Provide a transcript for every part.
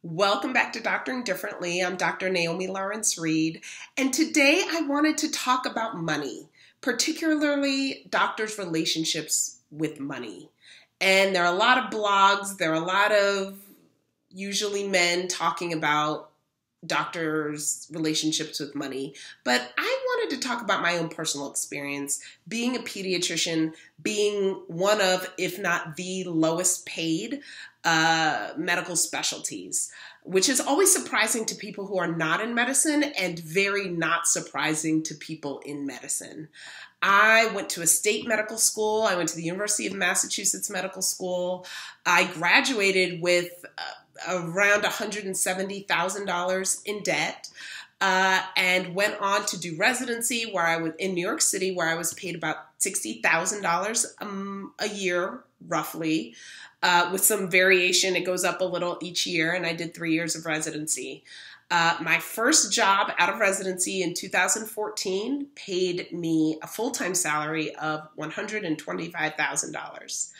Welcome back to Doctoring Differently. I'm Dr. Naomi Lawrence Reed, and today I wanted to talk about money, particularly doctors' relationships with money. And there are a lot of blogs, there are a lot of usually men talking about doctors' relationships with money, but I wanted to talk about my own personal experience being a pediatrician, being one of, if not the lowest paid medical specialties, which is always surprising to people who are not in medicine and very not surprising to people in medicine. I went to a state medical school. I went to the University of Massachusetts Medical School. I graduated with around $170,000 in debt and went on to do residency where I was in New York City, where I was paid about $60,000 a year, roughly. With some variation, it goes up a little each year, and I did 3 years of residency. My first job out of residency in 2014 paid me a full-time salary of $125,000.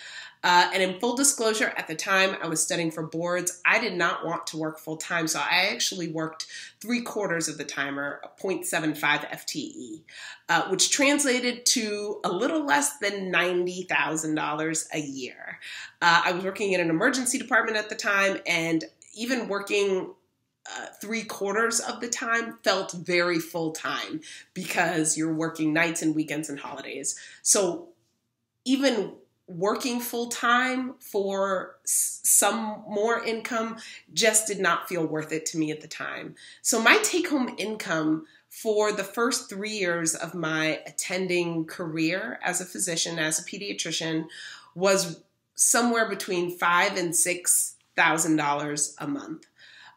And in full disclosure, at the time I was studying for boards, I did not want to work full-time, so I actually worked 3/4 of the time, or 0.75 FTE, which translated to a little less than $90,000 a year. I was working in an emergency department at the time, and even working 3/4 of the time felt very full-time because you're working nights and weekends and holidays. So even working full-time for some more income just did not feel worth it to me at the time. So my take-home income for the first 3 years of my attending career as a physician, as a pediatrician, was somewhere between $5,000 and $6,000 a month.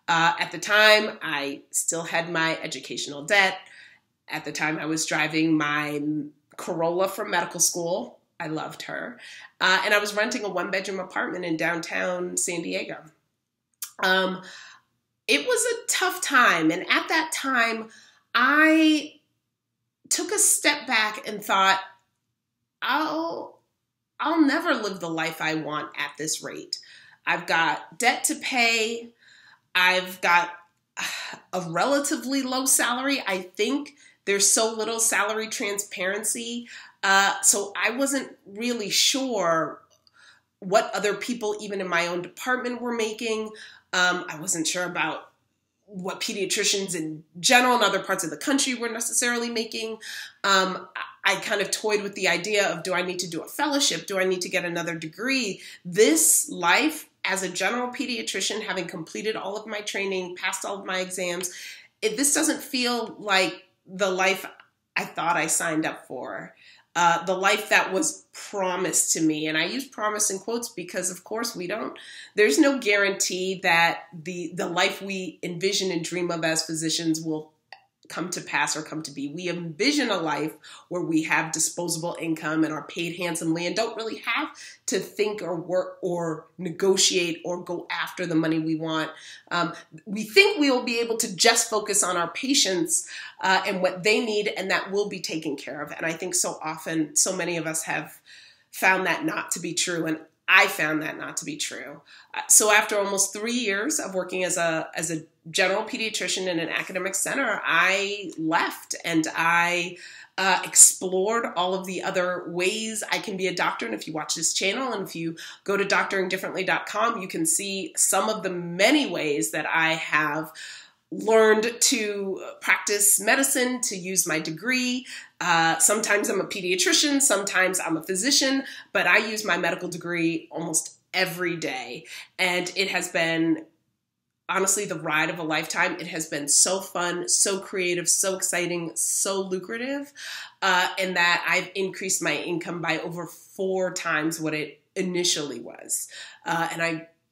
At the time, I still had my educational debt. At the time, I was driving my Corolla from medical school. I loved her. And I was renting a 1-bedroom apartment in downtown San Diego. It was a tough time. And at that time, I took a step back and thought, I'll never live the life I want at this rate. I've got debt to pay. I've got a relatively low salary. I think there's so little salary transparency. So I wasn't really sure what other people, even in my own department, were making. I wasn't sure about what pediatricians in general in other parts of the country were necessarily making. I kind of toyed with the idea of, do I need to do a fellowship? Do I need to get another degree? This life as a general pediatrician, having completed all of my training, passed all of my exams, this doesn't feel like the life I thought I signed up for. The life that was promised to me. And I use promise in quotes because, of course, there's no guarantee that the life we envision and dream of as physicians will come to pass or come to be. We envision a life where we have disposable income and are paid handsomely and don't really have to think or work or negotiate or go after the money we want. We think we will be able to just focus on our patients and what they need, and that will be taken care of. And I think so often, so many of us have found that not to be true, and I found that not to be true. So after almost 3 years of working as a general pediatrician in an academic center, I left and I explored all of the other ways I can be a doctor. And if you watch this channel and if you go to doctoringdifferently.com, you can see some of the many ways that I have learned to practice medicine, to use my degree. Sometimes I'm a pediatrician, sometimes I'm a physician, but I use my medical degree almost every day. And it has been, honestly, the ride of a lifetime. It has been so fun, so creative, so exciting, so lucrative, in that I've increased my income by over 4 times what it initially was. And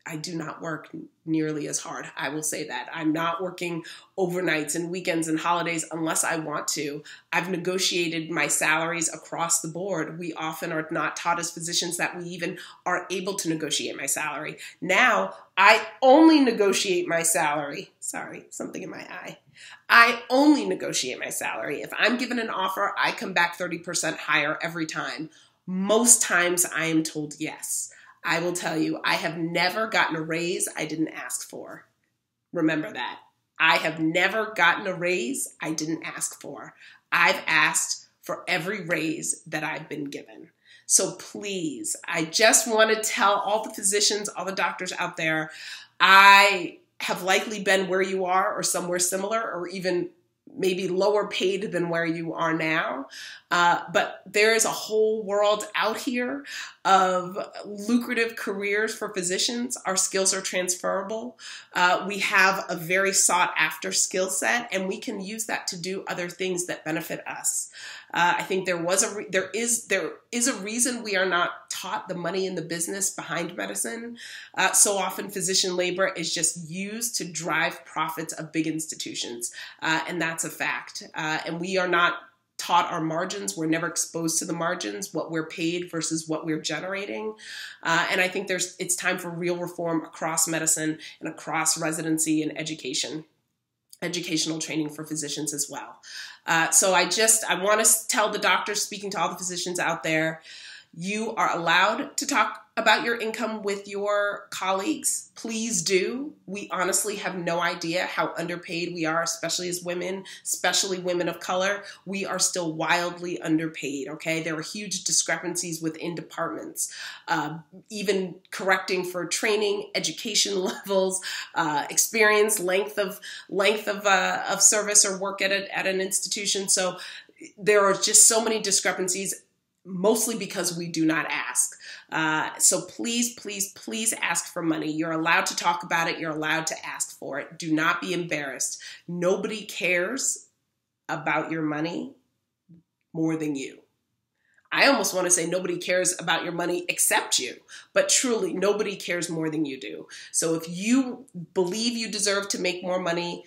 I do not work nearly as hard. I will say that. I'm not working overnights and weekends and holidays unless I want to. I've negotiated my salaries across the board. We often are not taught as physicians that we even are able to negotiate my salary. Now, I only negotiate my salary. Sorry, something in my eye. I only negotiate my salary. If I'm given an offer, I come back 30% higher every time. Most times I am told yes. I will tell you, I have never gotten a raise I didn't ask for. Remember that. I have never gotten a raise I didn't ask for. I've asked for every raise that I've been given. So please, I just want to tell all the physicians, all the doctors out there, I have likely been where you are or somewhere similar, or even maybe lower paid than where you are now. But there is a whole world out here of lucrative careers for physicians. Our skills are transferable. We have a very sought after skill set, and we can use that to do other things that benefit us. I think there is a reason we are not taught the money in the business behind medicine. So often physician labor is just used to drive profits of big institutions, and that's a fact. And we are not taught our margins. We're never exposed to the margins, what we're paid versus what we're generating. And I think it's time for real reform across medicine and across residency and educational training for physicians as well. So I want to tell the doctors, speaking to all the physicians out there, you are allowed to talk about your income with your colleagues. Please do. We honestly have no idea how underpaid we are, especially as women, especially women of color. We are still wildly underpaid, okay? There are huge discrepancies within departments, even correcting for training, education levels, experience, length of service or work at an institution. So there are just so many discrepancies, mostly because we do not ask. So please, please, please ask for money. You're allowed to talk about it. You're allowed to ask for it. Do not be embarrassed. Nobody cares about your money more than you. I almost want to say nobody cares about your money except you, but truly nobody cares more than you do. So if you believe you deserve to make more money,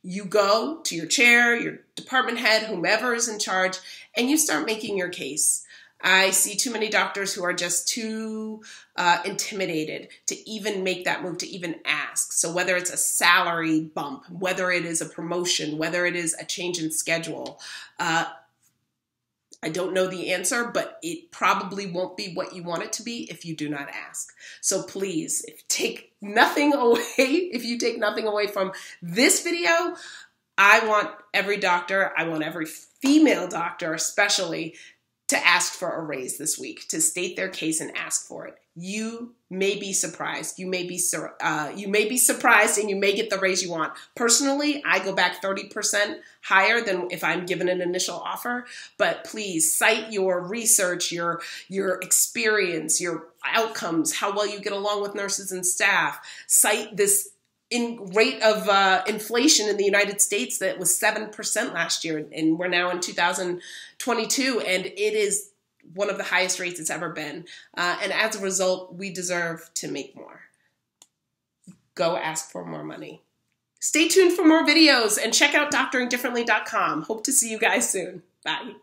you go to your chair, your department head, whomever is in charge, and you start making your case. I see too many doctors who are just too intimidated to even make that move, to even ask. So whether it's a salary bump, whether it is a promotion, whether it is a change in schedule, I don't know the answer, but it probably won't be what you want it to be if you do not ask. So please, if you take nothing away from this video, I want every doctor, I want every female doctor especially, to ask for a raise this week, to state their case and ask for it. You may be surprised. You may be surprised and you may get the raise you want. Personally, I go back 30% higher than if I'm given an initial offer. But please cite your research, your experience, your outcomes, how well you get along with nurses and staff. Cite this rate of inflation in the United States that was 7% last year, and we're now in 2022, and it is one of the highest rates it's ever been. And as a result, we deserve to make more. Go ask for more money. Stay tuned for more videos and check out doctoringdifferently.com. Hope to see you guys soon. Bye.